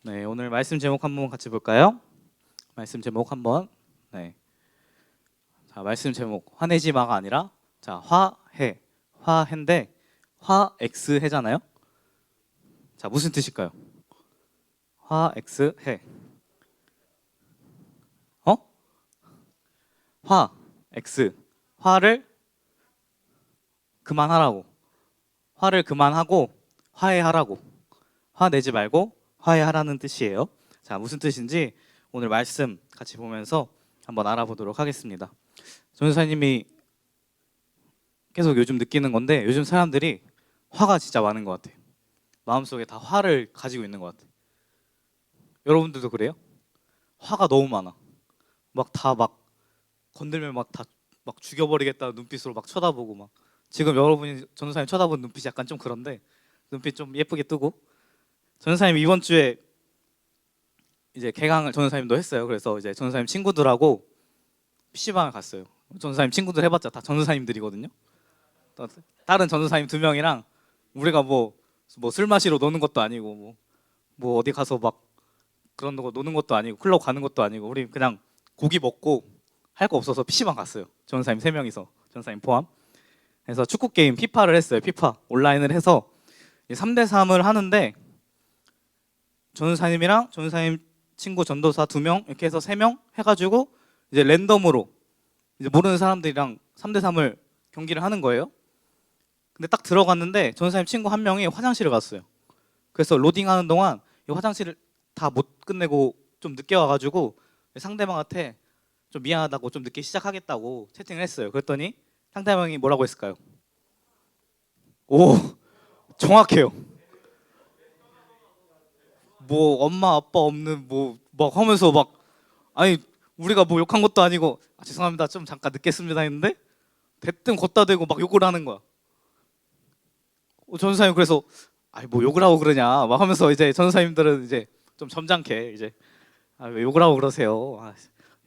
네, 오늘 말씀 제목 한번 같이 볼까요? 말씀 제목 한번. 네. 자, 말씀 제목 화내지 마가 아니라 자, 화해. 화해인데 화 X 해잖아요. 자, 무슨 뜻일까요? 화 X 해. 어? 화 X. 화를 그만하라고. 화를 그만하고 화해하라고. 화내지 말고 화해하라는 뜻이에요. 자, 무슨 뜻인지 오늘 말씀 같이 보면서 한번 알아보도록 하겠습니다. 전사님이 계속 요즘 느끼는 건데 요즘 사람들이 화가 진짜 많은 것 같아요. 마음속에 다 화를 가지고 있는 것 같아요. 여러분들도 그래요? 화가 너무 많아. 막 다 막 건들면 막 다 막 죽여버리겠다는 눈빛으로 막 쳐다보고 막 지금 여러분이 전사님 쳐다보는 눈빛이 약간 좀 그런데 눈빛 좀 예쁘게 뜨고 전사님 이번 주에 이제 개강을 전사님도 했어요. 그래서 이제 전사님 친구들하고 PC방을 갔어요. 전사님 친구들 해봤자 다 전사님들이거든요. 다른 전사님 2명이랑 우리가 뭐 술 마시러 노는 것도 아니고 뭐 어디 가서 막 그런 거 노는 것도 아니고 클럽 가는 것도 아니고 우리 그냥 고기 먹고 할 거 없어서 PC방 갔어요. 전사님 3명이서 전사님 포함. 그래서 축구 게임 피파를 했어요. 피파 온라인을 해서 3대3을 하는데 전사님이랑 전사님 친구 전도사 2명 이렇게 해서 3명 해가지고 이제 랜덤으로 이제 모르는 사람들이랑 3대3을 경기를 하는 거예요. 근데 딱 들어갔는데 전사님 친구 한 명이 화장실을 갔어요. 그래서 로딩하는 동안 이 화장실을 다 못 끝내고 좀 늦게 와가지고 상대방한테 좀 미안하다고 좀 늦게 시작하겠다고 채팅을 했어요. 그랬더니 상대방이 뭐라고 했을까요? 오, 정확해요. 뭐 엄마 아빠 없는 뭐 막 하면서 막 아니 우리가 뭐 욕한 것도 아니고 죄송합니다 좀 잠깐 늦겠습니다 했는데 대뜸 걷다 대고 막 욕을 하는 거야. 전사님 그래서 아니 뭐 욕을 하고 그러냐 막 하면서 이제 전사님들은 이제 좀 점잖게 이제 왜 욕을 하고 그러세요?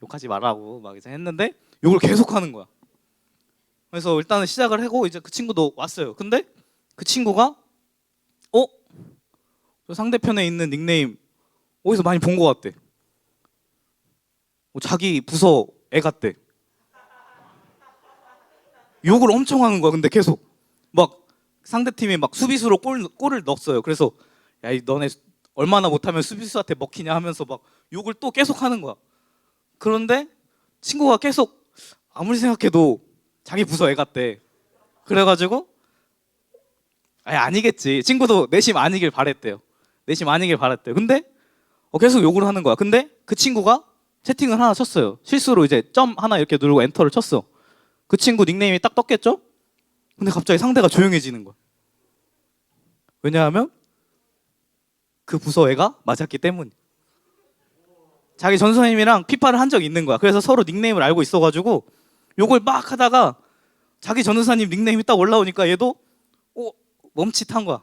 욕하지 말라고 막 이제 했는데 욕을 계속 하는 거야. 그래서 일단은 시작을 하고 이제 그 친구도 왔어요. 근데 그 친구가 저 상대편에 있는 닉네임 어디서 많이 본 것 같대. 자기 부서 애 같대. 욕을 엄청 하는 거야. 근데 계속 막 상대팀이 막 수비수로 골을 넣었어요. 그래서 야, 너네 얼마나 못하면 수비수한테 먹히냐 하면서 막 욕을 또 계속 하는 거야. 그런데 친구가 계속 아무리 생각해도 자기 부서 애 같대. 그래가지고 아니겠지. 친구도 내심 아니길 바랬대요. 내심 아니길 바랬대요. 근데 계속 욕을 하는 거야. 근데 그 친구가 채팅을 하나 쳤어요. 실수로 이제 점 하나 이렇게 누르고 엔터를 쳤어. 그 친구 닉네임이 딱 떴겠죠? 근데 갑자기 상대가 조용해지는 거야. 왜냐하면 그 부서 애가 맞았기 때문에. 자기 전선생님이랑 피파를 한 적이 있는 거야. 그래서 서로 닉네임을 알고 있어가지고 욕을 막 하다가 자기 전도사님 닉네임이 딱 올라오니까 얘도 멈칫한 거야.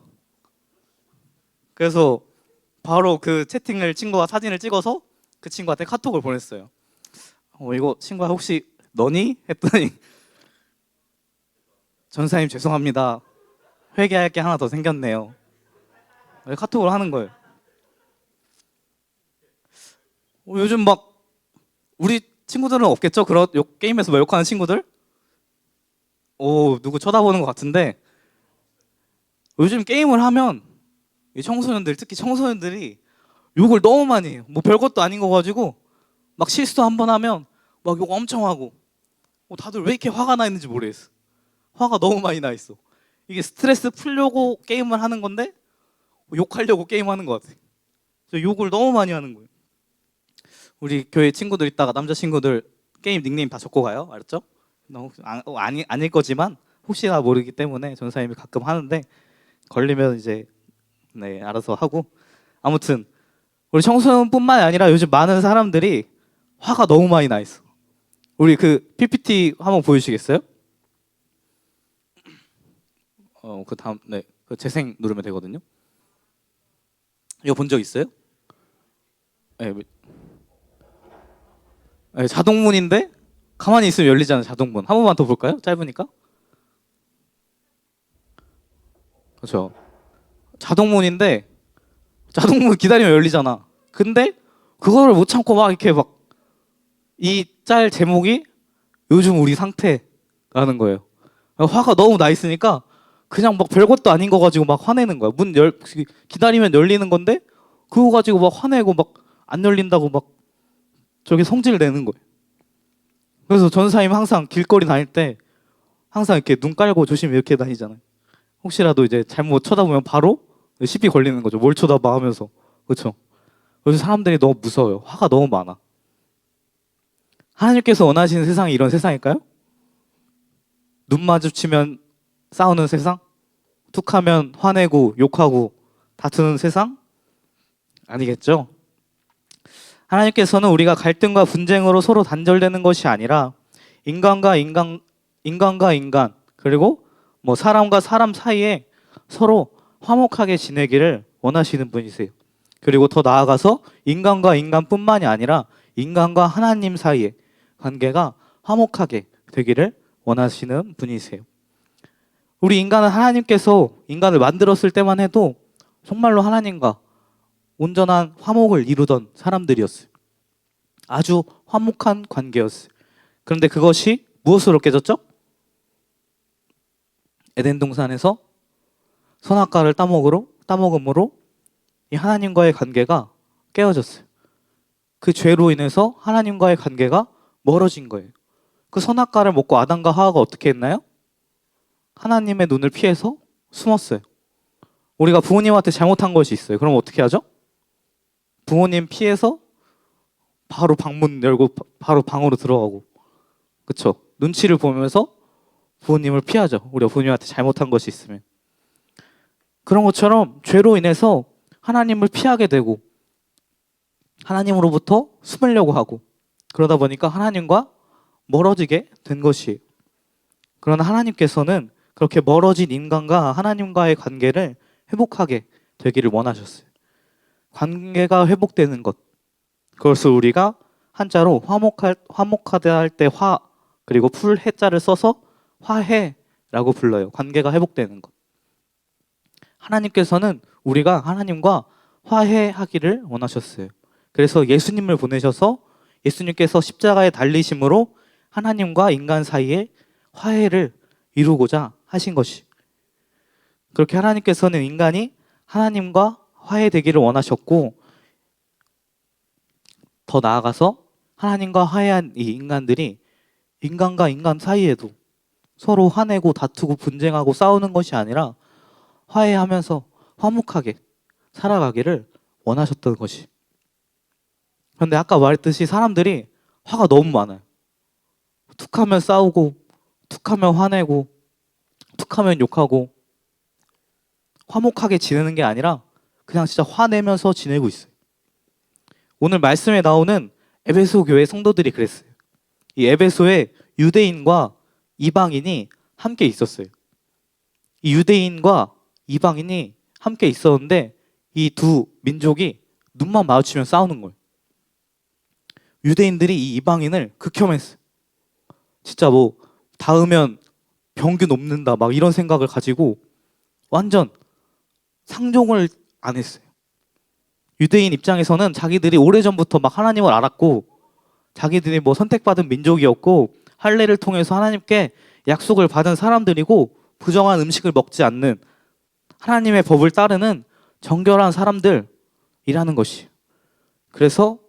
그래서 바로 그 채팅을 친구가 사진을 찍어서 그 친구한테 카톡을 보냈어요. 이거 친구야 혹시 너니? 했더니 전사님 죄송합니다. 회개할 게 하나 더 생겼네요. 카톡을 하는 거예요. 요즘 막 우리 친구들은 없겠죠? 그런 게임에서 뭐 욕하는 친구들? 누구 쳐다보는 것 같은데 요즘 게임을 하면 이 청소년들 특히 청소년들이 욕을 너무 많이 해요. 뭐 별것도 아닌 거 가지고 막 실수 한 번 하면 막 욕 엄청 하고 다들 왜 이렇게 화가 나 있는지 모르겠어. 화가 너무 많이 나 있어. 이게 스트레스 풀려고 게임을 하는 건데 욕하려고 게임하는 것 같아. 욕을 너무 많이 하는 거예요. 우리 교회 친구들 있다가 남자 친구들 게임 닉네임 다 적고 가요. 알았죠? 아닐 거지만 혹시나 모르기 때문에 전사님이 가끔 하는데 걸리면 이제 네 알아서 하고 아무튼 우리 청소년뿐만 아니라 요즘 많은 사람들이 화가 너무 많이 나 있어. 우리 그 PPT 한번 보여주시겠어요? 그 다음 그 재생 누르면 되거든요. 이거 본 적 있어요? 네, 네, 자동문인데 가만히 있으면 열리잖아요. 자동문. 한 번만 더 볼까요? 짧으니까. 그렇죠. 자동문인데 자동문 기다리면 열리잖아. 근데 그거를 못 참고 막 이렇게 막 이 짤 제목이 요즘 우리 상태라는 거예요. 화가 너무 나 있으니까 그냥 막 별것도 아닌 거 가지고 막 화내는 거야. 기다리면 열리는 건데 그거 가지고 막 화내고 막 안 열린다고 막 저기 성질 내는 거예요. 그래서 전사님 항상 길거리 다닐 때 항상 이렇게 눈 깔고 조심히 이렇게 다니잖아요. 혹시라도 이제 잘못 쳐다보면 바로 시비 걸리는 거죠. 뭘 쳐다봐 하면서. 그렇죠? 그래서 사람들이 너무 무서워요. 화가 너무 많아. 하나님께서 원하시는 세상이 이런 세상일까요? 눈 마주치면 싸우는 세상? 툭하면 화내고 욕하고 다투는 세상? 아니겠죠? 하나님께서는 우리가 갈등과 분쟁으로 서로 단절되는 것이 아니라 인간과 인간, 그리고 뭐 사람과 사람 사이에 서로 화목하게 지내기를 원하시는 분이세요. 그리고 더 나아가서 인간과 인간뿐만이 아니라 인간과 하나님 사이의 관계가 화목하게 되기를 원하시는 분이세요. 우리 인간은 하나님께서 인간을 만들었을 때만 해도 정말로 하나님과 온전한 화목을 이루던 사람들이었어요. 아주 화목한 관계였어요. 그런데 그것이 무엇으로 깨졌죠? 에덴 동산에서 선악과를 따먹음으로 이 하나님과의 관계가 깨어졌어요. 그 죄로 인해서 하나님과의 관계가 멀어진 거예요. 그 선악과를 먹고 아담과 하와가 어떻게 했나요? 하나님의 눈을 피해서 숨었어요. 우리가 부모님한테 잘못한 것이 있어요. 그럼 어떻게 하죠? 부모님 피해서 바로 방문 열고 바로 방으로 들어가고, 그렇죠? 눈치를 보면서 부모님을 피하죠. 우리가 부모님한테 잘못한 것이 있으면. 그런 것처럼 죄로 인해서 하나님을 피하게 되고 하나님으로부터 숨으려고 하고, 그러다 보니까 하나님과 멀어지게 된 것이에요. 그러나 하나님께서는 그렇게 멀어진 인간과 하나님과의 관계를 회복하게 되기를 원하셨어요. 관계가 회복되는 것, 그것을 우리가 한자로 화목하다 할 때 화, 그리고 풀 해자를 써서 화해라고 불러요. 관계가 회복되는 것. 하나님께서는 우리가 하나님과 화해하기를 원하셨어요. 그래서 예수님을 보내셔서 예수님께서 십자가에 달리심으로 하나님과 인간 사이에 화해를 이루고자 하신 것이. 그렇게 하나님께서는 인간이 하나님과 화해되기를 원하셨고, 더 나아가서 하나님과 화해한 이 인간들이 인간과 인간 사이에도 서로 화내고 다투고 분쟁하고 싸우는 것이 아니라 화해하면서 화목하게 살아가기를 원하셨던 것이. 그런데 아까 말했듯이 사람들이 화가 너무 많아요. 툭하면 싸우고, 툭하면 화내고, 툭하면 욕하고, 화목하게 지내는 게 아니라 그냥 진짜 화내면서 지내고 있어요. 오늘 말씀에 나오는 에베소 교회 성도들이 그랬어요. 이 에베소에 유대인과 이방인이 함께 있었어요. 이 유대인과 이방인이 함께 있었는데 이 두 민족이 눈만 마주치면 싸우는 거예요. 유대인들이 이 이방인을 극혐했어요. 진짜 뭐 닿으면 병균 옮는다 막 이런 생각을 가지고 완전 상종을 안 했어요. 유대인 입장에서는 자기들이 오래전부터 막 하나님을 알았고 자기들이 뭐 선택받은 민족이었고 할례를 통해서 하나님께 약속을 받은 사람들이고 부정한 음식을 먹지 않는 하나님의 법을 따르는 정결한 사람들이라는 것이. 그래서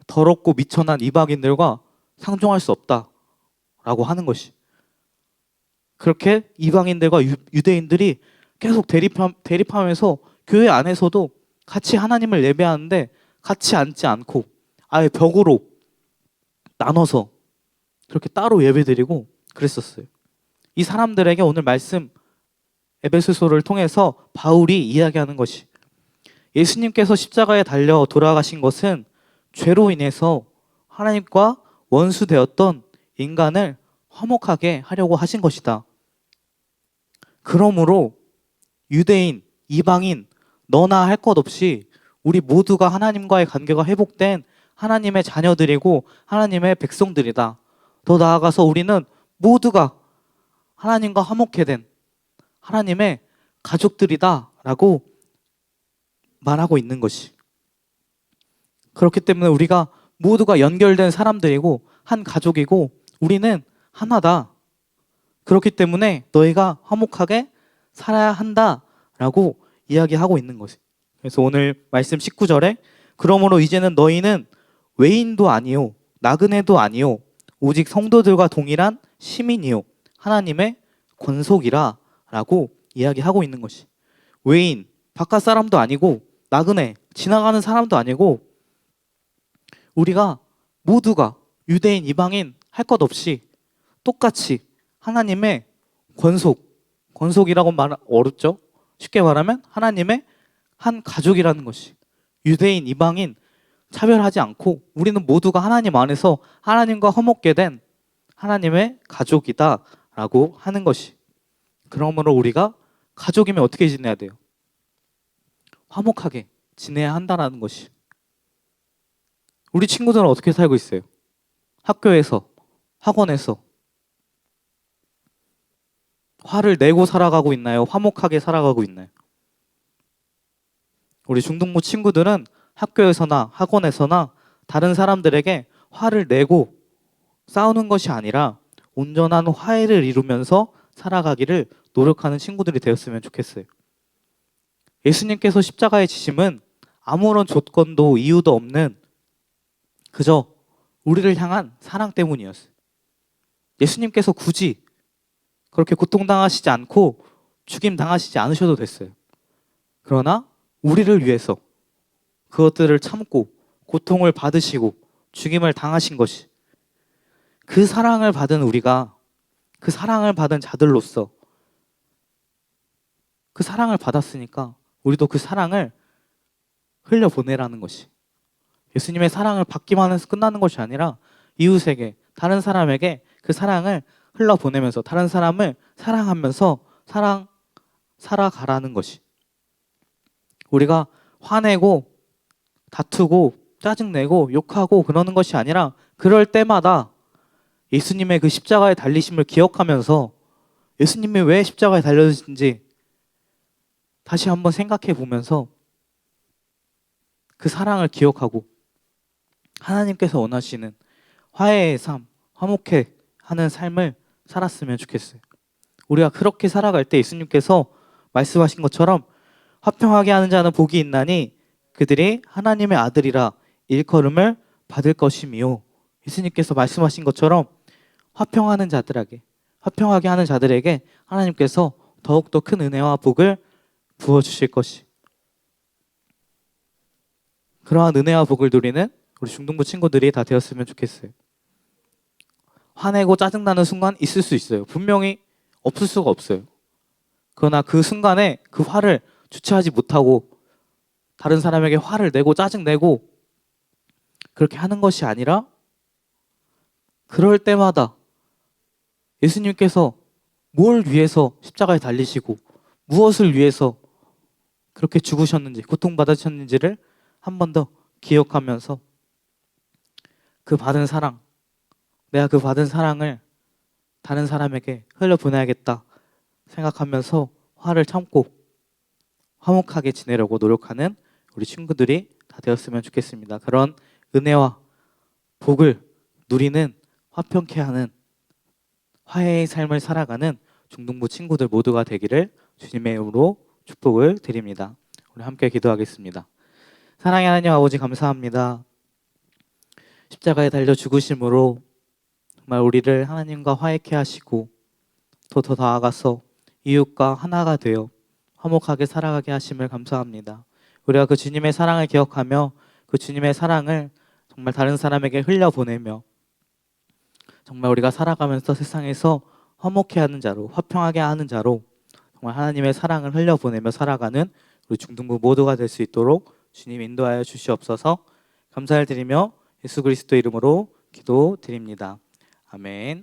더럽고 미천한 이방인들과 상종할 수 없다라고 하는 것이. 그렇게 이방인들과 유대인들이 계속 대립하면서 교회 안에서도 같이 하나님을 예배하는데 같이 앉지 않고 아예 벽으로 나눠서 그렇게 따로 예배드리고 그랬었어요. 이 사람들에게 오늘 말씀 에베소서를 통해서 바울이 이야기하는 것이, 예수님께서 십자가에 달려 돌아가신 것은 죄로 인해서 하나님과 원수되었던 인간을 화목하게 하려고 하신 것이다. 그러므로 유대인, 이방인, 너나 할 것 없이 우리 모두가 하나님과의 관계가 회복된 하나님의 자녀들이고 하나님의 백성들이다. 더 나아가서 우리는 모두가 하나님과 화목해 된 하나님의 가족들이다 라고 말하고 있는 것이. 그렇기 때문에 우리가 모두가 연결된 사람들이고 한 가족이고 우리는 하나다. 그렇기 때문에 너희가 화목하게 살아야 한다라고 이야기하고 있는 것이. 그래서 오늘 말씀 19절에 그러므로 이제는 너희는 외인도 아니요 나그네도 아니요 오직 성도들과 동일한 시민이요 하나님의 권속이라 라고 이야기하고 있는 것이. 외인, 바깥 사람도 아니고 나그네, 지나가는 사람도 아니고 우리가 모두가 유대인, 이방인 할 것 없이 똑같이 하나님의 권속이라고 말 어렵죠? 쉽게 말하면 하나님의 한 가족이라는 것이. 유대인, 이방인 차별하지 않고 우리는 모두가 하나님 안에서 하나님과 화목게 된 하나님의 가족이다라고 하는 것이. 그러므로 우리가 가족이면 어떻게 지내야 돼요? 화목하게 지내야 한다는 것이. 우리 친구들은 어떻게 살고 있어요? 학교에서, 학원에서 화를 내고 살아가고 있나요? 화목하게 살아가고 있나요? 우리 중등부 친구들은 학교에서나 학원에서나 다른 사람들에게 화를 내고 싸우는 것이 아니라 온전한 화해를 이루면서 살아가기를 노력하는 친구들이 되었으면 좋겠어요. 예수님께서 십자가에 지심은 아무런 조건도 이유도 없는 그저 우리를 향한 사랑 때문이었어요. 예수님께서 굳이 그렇게 고통당하시지 않고 죽임당하시지 않으셔도 됐어요. 그러나 우리를 위해서 그것들을 참고 고통을 받으시고 죽임을 당하신 것이, 그 사랑을 받은 우리가, 그 사랑을 받은 자들로서 그 사랑을 받았으니까 우리도 그 사랑을 흘려보내라는 것이. 예수님의 사랑을 받기만 해서 끝나는 것이 아니라 이웃에게, 다른 사람에게 그 사랑을 흘려보내면서 다른 사람을 사랑하면서 살아가라는 것이. 우리가 화내고 다투고 짜증내고 욕하고 그러는 것이 아니라 그럴 때마다 예수님의 그 십자가에 달리심을 기억하면서 예수님이 왜 십자가에 달려지신지 다시 한번 생각해 보면서 그 사랑을 기억하고 하나님께서 원하시는 화해의 삶, 화목해 하는 삶을 살았으면 좋겠어요. 우리가 그렇게 살아갈 때 예수님께서 말씀하신 것처럼 화평하게 하는 자는 복이 있나니 그들이 하나님의 아들이라 일컬음을 받을 것이미요. 예수님께서 말씀하신 것처럼 화평하는 자들에게, 화평하게 하는 자들에게 하나님께서 더욱더 큰 은혜와 복을 부어주실 것이. 그러한 은혜와 복을 누리는 우리 중등부 친구들이 다 되었으면 좋겠어요. 화내고 짜증나는 순간 있을 수 있어요. 분명히 없을 수가 없어요. 그러나 그 순간에 그 화를 주체하지 못하고 다른 사람에게 화를 내고 짜증내고 그렇게 하는 것이 아니라 그럴 때마다 예수님께서 뭘 위해서 십자가에 달리시고 무엇을 위해서 그렇게 죽으셨는지, 고통받으셨는지를 한 번 더 기억하면서 그 받은 사랑, 내가 그 받은 사랑을 다른 사람에게 흘려보내야겠다 생각하면서 화를 참고 화목하게 지내려고 노력하는 우리 친구들이 다 되었으면 좋겠습니다. 그런 은혜와 복을 누리는, 화평케 하는 화해의 삶을 살아가는 중등부 친구들 모두가 되기를 주님의 이름으로 축복을 드립니다. 우리 함께 기도하겠습니다. 사랑의 하나님 아버지, 감사합니다. 십자가에 달려 죽으심으로 정말 우리를 하나님과 화해케 하시고 더 나아가서 이웃과 하나가 되어 화목하게 살아가게 하심을 감사합니다. 우리가 그 주님의 사랑을 기억하며 그 주님의 사랑을 정말 다른 사람에게 흘려보내며 정말 우리가 살아가면서 세상에서 화목해 하는 자로, 화평하게 하는 자로 정말 하나님의 사랑을 흘려보내며 살아가는 우리 중등부 모두가 될 수 있도록 주님 인도하여 주시옵소서. 감사를 드리며 예수 그리스도 이름으로 기도드립니다. 아멘.